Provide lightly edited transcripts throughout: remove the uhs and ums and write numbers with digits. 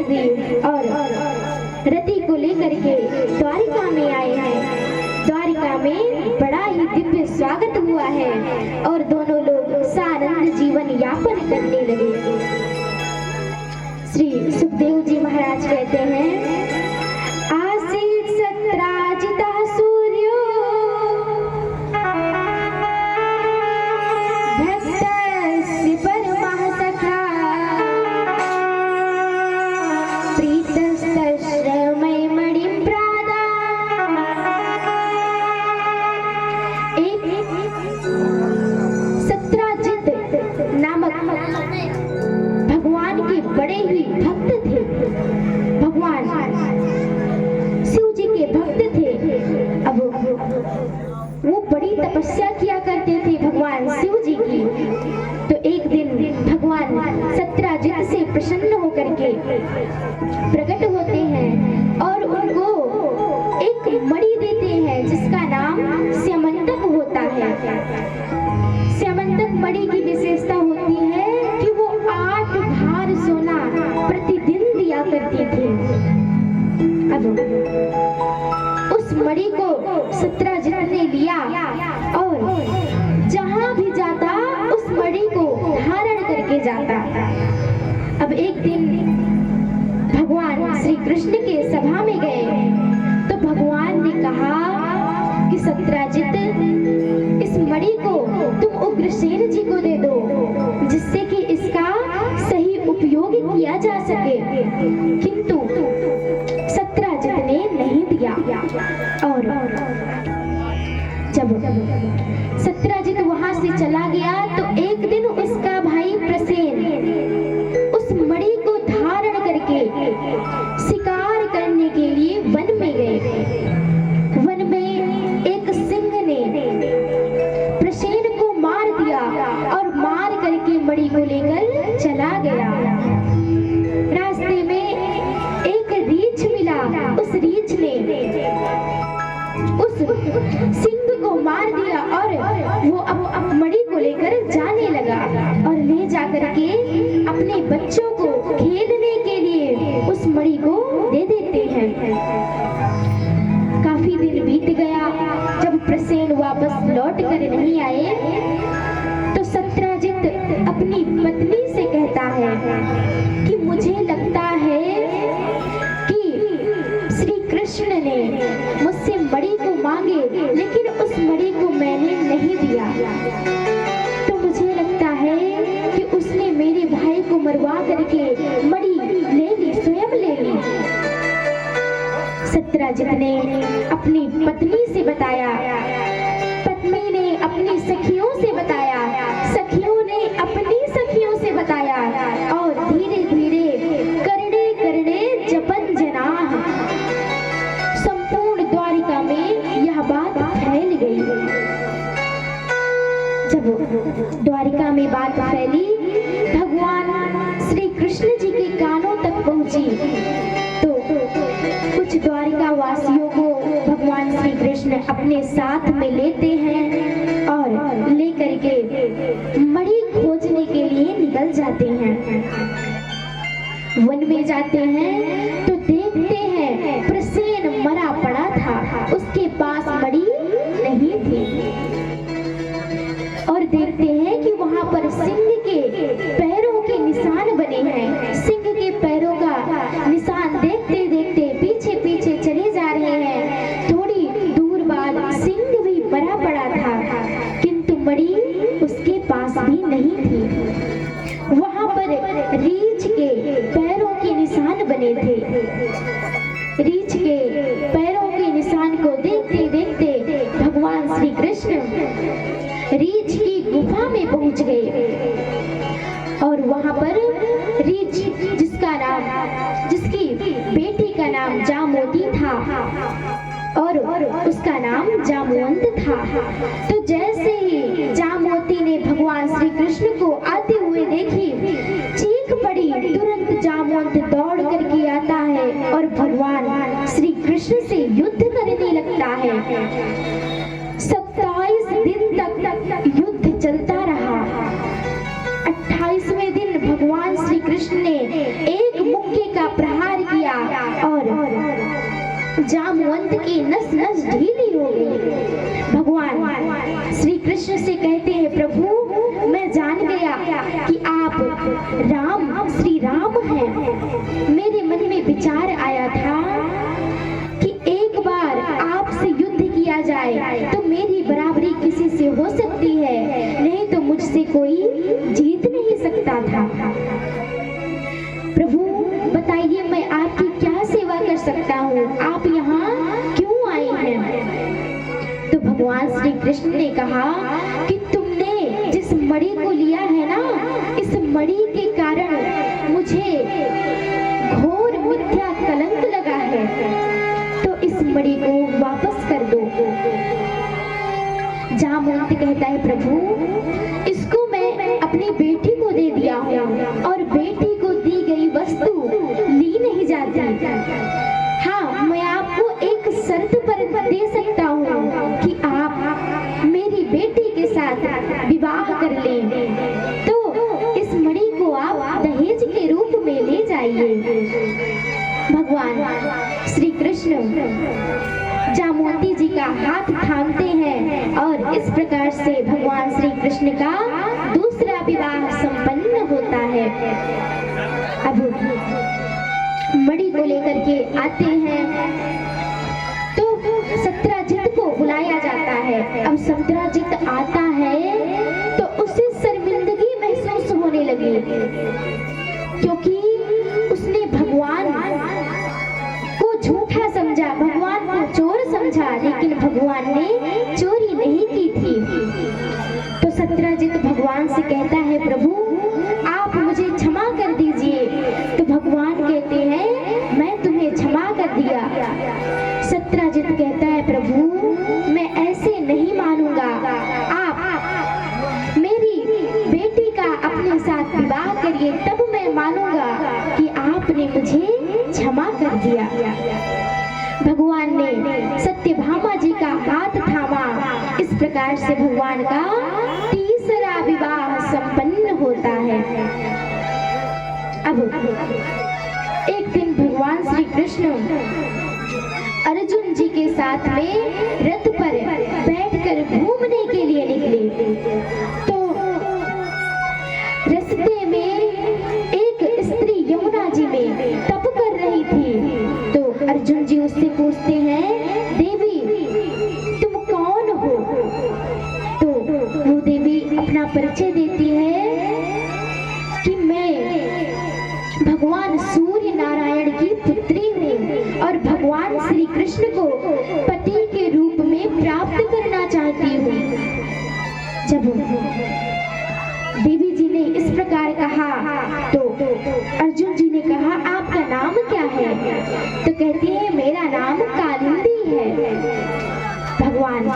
देव और रति को लेकर के द्वारिका में आए हैं। द्वारिका में बड़ा ही दिव्य स्वागत हुआ है और दोनों लोग सानंद जीवन यापन करने लगे। श्री सुखदेव जी महाराज कहते हैं, आसीत सत्राजितः सूर्यो भक्तस्य परमः सखा प्रीतस्तस्य मणिं प्रादा। एक सत्राजित नामक भगवान के बड़े ही भक्त थे। भगवान शिव जी के भक्त थे। अब वो बड़ी तपस्या किया करते थे भगवान शिव जी की। तो एक दिन भगवान सत्राजित से प्रसन्न होकर के प्रकट होते हैं और उनको एक मणि देते हैं जिसका नाम स्यमंतक होता है। स्यमंतक मणि की विशेषता होती है कि वो 8 भार सोना प्रतिदिन दिया करती थी। अब उस मणि को सत्राजित ने लिया और जहां भी जाता उस मणि को धारण करके जाता। अब एक दिन भगवान श्री कृष्ण के सभा में गए तो भगवान ने कहा कि सत्राजित, इस मणि को तुम उग्रसेन जी को दे दो जिससे कि इसका सही उपयोग किया जा सके। किंतु सत्राजित ने नहीं दिया और जब सत्राजित वहां से चला गया तो एक दिन उसका भाई प्रसेन उस मणि को धारण करके शिकार करने के लिए वन में गए। वन में एक सिंह ने प्रसेन को मार दिया और मार करके मणि को लेकर चला गया। रास्ते में एक रीछ मिला। उस रीछ ने उस सिंह को मार दिया और वो अब मणि को लेकर जाने लगा और ले जाकर के अपने बच्चों को खेलने के लिए उस मणि को दे देते हैं। काफी दिन बीत गया। जब प्रसेन वापस लौट कर नहीं आए तो सत्राजित अपनी पत्नी से कहता है कि मुझे लगता है कि श्री कृष्ण ने मुझसे मणि को मांगे लेकिन उस मणि को मैंने नहीं दिया। तो मुझे लगता है कि उसने मेरे भाई को मरवा करके मणि ले ली, स्वयं ले ली। सत्राजित ने अपनी पत्नी से बताया, पत्नी ने अपनी सखियों से बताया, सखियों ने अपनी सखियों से बताया और धीरे धीरे करड़े करड़े जपन जनाह संपूर्ण द्वारिका में यह बात फैल गई। जब द्वारिका में बात फैली, भगवान श्री कृष्ण जी के कानों तक पहुंची तो कुछ द्वारिका वासियों को भगवान श्री कृष्ण अपने साथ में लेते हैं और लेकर के मणि खोजने के लिए निकल जाते हैं। वन में जाते हैं तो देखते हैं प्रसेन मरा पड़ा था, उसके पास मणि नहीं थी। और देखते हैं कि वहां पर सिंह के पैरों के निशान बने हैं। सिंह के पैरों का निशान देखते देखते पीछे पीछे चले जा रहे हैं। थोड़ी दूर बाद सिंह भी मरा पड़ा था किंतु मणि उसके पास भी नहीं थी। वहां पर रीछ के पैरों के निशान बने थे। रीछ के पैरों के निशान को देखते देखते भगवान श्री कृष्ण रीछ की गुफा में पहुंच गए और वहां पर रीछ जिसकी बेटी का नाम जामोती था और उसका नाम जामवंत था। तो जैसे ही जामवती ने भगवान श्री कृष्ण को आते हुए देखी, चीख पड़ी। तुरंत जामवंत दौड़ करके आता है और भगवान श्री कृष्ण से युद्ध करने लगता है। 27 दिन तक युद्ध चलता रहा। 28वें दिन भगवान श्री कृष्ण ने एक मुक्के का प्रहार जामवंत की नस नस ढीली हो गई। भगवान श्री कृष्ण से कहते हैं, प्रभु मैं जान गया कि आप राम श्री राम हैं। मेरे मन में विचार आया था कि एक बार आपसे युद्ध किया जाए तो मेरी बराबरी किसी से हो सकती है, नहीं तो मुझसे कोई जीत नहीं सकता था। प्रभु बताइए मैं आपकी क्या सेवा कर सकता हूँ, आप यहाँ क्यों आए हैं? तो भगवान श्री कृष्ण ने कहा कि तुमने जिस मणि को लिया है ना, इस मणि के कारण मुझे घोर मिथ्या कलंक लगा है, तो इस मणि को वापस कर दो। जामवंत कहता है, प्रभु इसको मैं अपनी बेटी को दे दिया हूँ और बेटी को दी गई वस्तु ली नहीं जाती। हाँ, मैं आपको एक शर्त पर दे सकता हूँ कि आप मेरी बेटी के साथ विवाह कर लें, तो इस मणि को आप दहेज के रूप में ले जाइए। भगवान श्री कृष्ण जामवंती जी का हाथ थामते हैं और इस प्रकार से भगवान श्री कृष्ण का दूसरा विवाह संपन्न होता है। अब मणि को लेकर के आते हैं तो सत्यजित को बुलाया जाता है। अब सत्यजित आता है तो उसे शर्मिंदगी महसूस होने लगी, क्योंकि उसने भगवान को झूठा समझा, भगवान को चोर समझा, लेकिन भगवान ने चोरी नहीं की थी। तो सत्यजित भगवान से कहता है, प्रभु आप मुझे क्षमा कर दीजिए। तो भगवान कहते हैं, मैं तुम्हें क्षमा कर दिया। सत्यजित कहता है, प्रभु मैं ऐसे नहीं मानूंगा, आप मेरी बेटी का अपने साथ विवाह करिए, तब मैं मानूंगा कि आपने मुझे क्षमा कर दिया। भगवान ने सत्यभामा जी का हाथ थामा। इस प्रकार से भगवान का तीसरा विवाह संपन्न होता है। अब एक दिन भगवान श्री कृष्ण अर्जुन जी के साथ में रथ पर बैठकर घूमने के लिए निकले, तो रास्ते में एक स्त्री यमुना जी में तप कर रही थी। तो अर्जुन जी उससे पूछते हैं, देवी तुम कौन हो? तो वो देवी अपना परिचय देती है कि मैं भगवान सूर्य नारायण की पुत्री हूँ और भगवान श्री कृष्ण को पति के रूप में प्राप्त करना चाहती हूँ। जब देवी जी ने इस प्रकार कहा तो अर्जुन जी ने कहा, आपका नाम क्या है? तो कहती है, मेरा नाम कालिंदी है। भगवान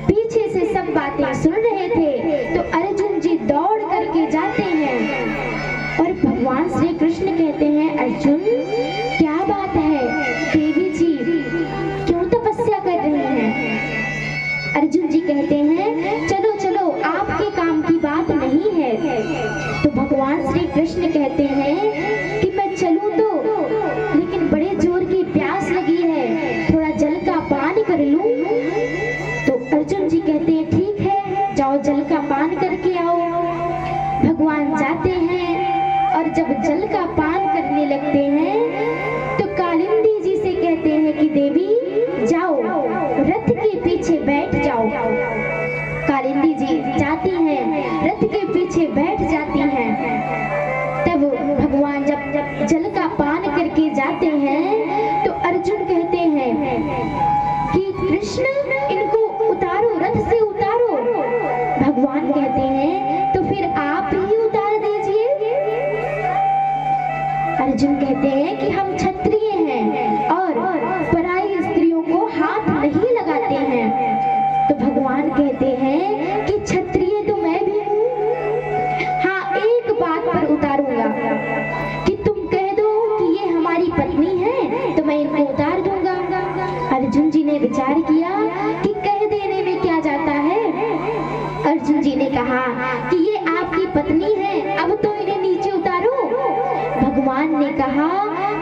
पीछे से सब बातें सुन रहे थे, तो अर्जुन जी दौड़ करके जाते हैं और भगवान श्री कृष्ण कहते हैं, अर्जुन क्या बात है, देवी जी क्यों तपस्या कर रहे हैं? अर्जुन जी कहते हैं, चलो चलो आपके काम की बात नहीं है। तो भगवान श्री कृष्ण कहते हैं कि मैं चलूं तो, लेकिन बड़े जोर की प्यास लगी है, थोड़ा जल का पान कर लूं। तो अर्जुन जी कहते हैं, ठीक है जाओ जल का पान करके आओ। भगवान जाते हैं और जब जल का पान करने लगते हैं तो कालिंदी जी से कहते हैं कि देवी जाओ रथ के पीछे बैठ जाओ। कालिंदी जी जाती हैं, रथ के पीछे बैठ जाती हैं। तब भगवान जब जल का पान करके जाते हैं तो अर्जुन कहते हैं कि कृष्ण इनको उतारो, रथ से उतारो। भगवान कहते हैं, तो फिर आप ही उतार दीजिए। अर्जुन कहते हैं कि हम क्षत्रिय हैं और पराई स्त्रियों को हाथ नहीं लगाते हैं। तो भगवान कहते हैं कि क्षत्रिय तो मैं भी हूँ, हाँ एक बात पर उतारूंगा कि तुम कह दो कि ये हमारी पत्नी है तो मैं इनको उतार दूंगा। अर्जुन जी ने विचार किया कि कह देने में क्या जाता है। अर्जुन जी ने कहा कि ये आपकी पत्नी है, अब तो इन्हें नीचे उतारो। भगवान ने कहा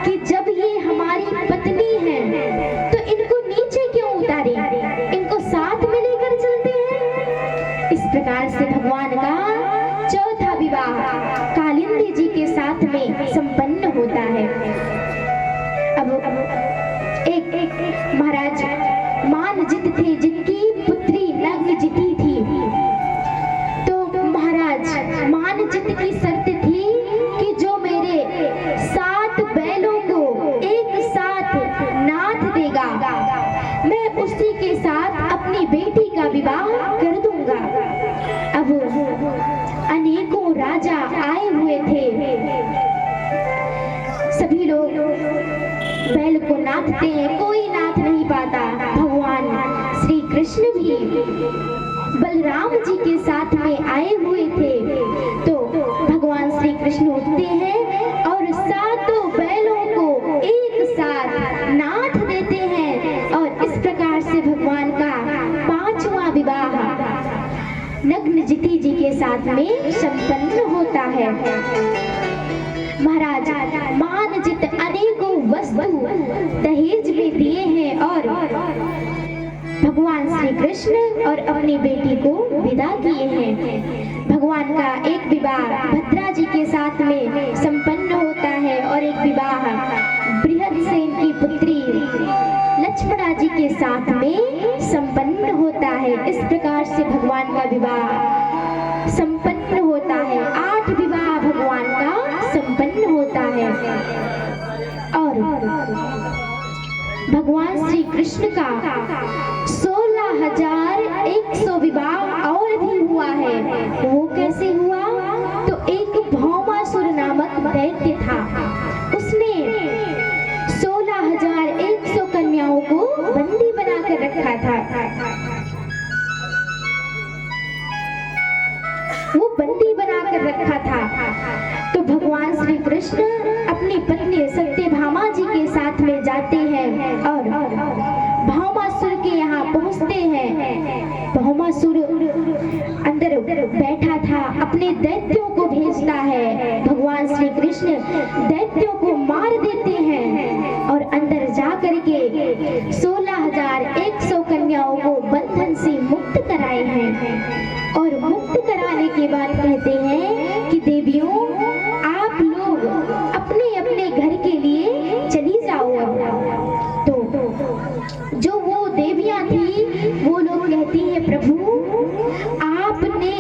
कि जब ये हमारी तुम्हारी पत्नी हैं, तो इनको नीचे क्यों उतारे, इनको साथ में लेकर चलते हैं। इस प्रकार से भगवान का चौथा विवाह कालिंदी जी के साथ में संपन्न होता है। अब एक महाराज मानजित थे, जिनकी पुत्री नग्नजिती थी। तो महाराज मानजित की शर्त थी कि जो मेरे 7 बैलों को एक साथ नाथ देगा, मैं उसी के साथ अपनी बेटी का विवाह कर दूंगा। अब अनेकों राजा आए हुए थे, सभी लोग बैल को नाथते हैं, कोई नाथ नहीं पाता। भगवान श्री कृष्ण भी बलराम जी के साथ में आए हुए थे। तो भगवान श्री कृष्ण उठते हैं और 7 बैलों को एक साथ नाथ देते हैं, और इस प्रकार से भगवान का 5वां विवाह नग्नजिती जी के साथ में संपन्न होता है। महाराज मानजित अनेकों वस्तु दहेज में दिए हैं और भगवान श्री कृष्ण और अपनी बेटी को विदा किए हैं। भगवान का एक विवाह भद्रा जी के साथ में संपन्न होता है और एक विवाह बृहदसेन की पुत्री लक्ष्मणा जी के साथ में संपन्न होता है। इस प्रकार से भगवान का विवाह संपन्न होता है। 8 विवाह भगवान का संपन्न होता है। और भगवान श्री कृष्ण का 16,100 विवाह और भी हुआ है। वो कैसे हुआ? तो एक भौमासुर नामक दैत्य था, उसने 16,100 कन्याओं को बंदी बनाकर रखा था। वो बंदी बनाकर रखा था। तो भगवान श्री कृष्ण अपनी पत्नी सत्यभामा जी के साथ में जाते हैं और भौमासुर के यहाँ पहुँचते हैं। भौमासुर अंदर बैठा था, अपने दैत्यों को भेजता है। भगवान श्री कृष्ण दैत्यों को मार देते हैं और अंदर जा करके 16,100 कन्याओं को बंधन से मुक्त कराए हैं। और मुक्त कराने के बाद कहते हैं कि देवियों, आप लोग अपने अपने घर के लिए चली जाओ। तो जो वो देवियां थी वो लोग कहती हैं, प्रभु आपने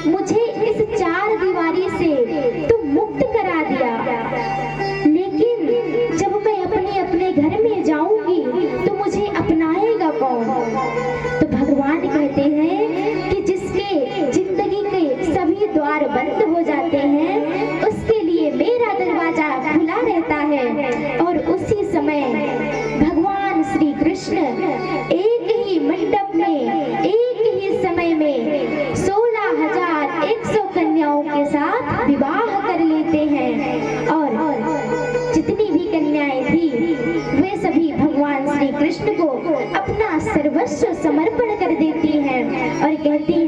मुझे इस 4 दीवारी से तो मुक्त करा दिया, लेकिन जब मैं अपने अपने घर में जाऊंगी तो मुझे अपनाएगा कौन? तो भगवान कहते हैं कि जिसके जिंदगी के सभी द्वार बंद हो जाते हैं, उसके लिए मेरा दरवाजा खुला रहता है। और उसी समय भगवान श्री कृष्ण एक ही मंडप में एक ही समय में 16,100 कन्याओं के साथ विवाह कर लेते हैं। और जितनी भी कन्याएं थी वे सभी भगवान श्री कृष्ण को अपना सर्वस्व समर्पण कर देती हैं और कहती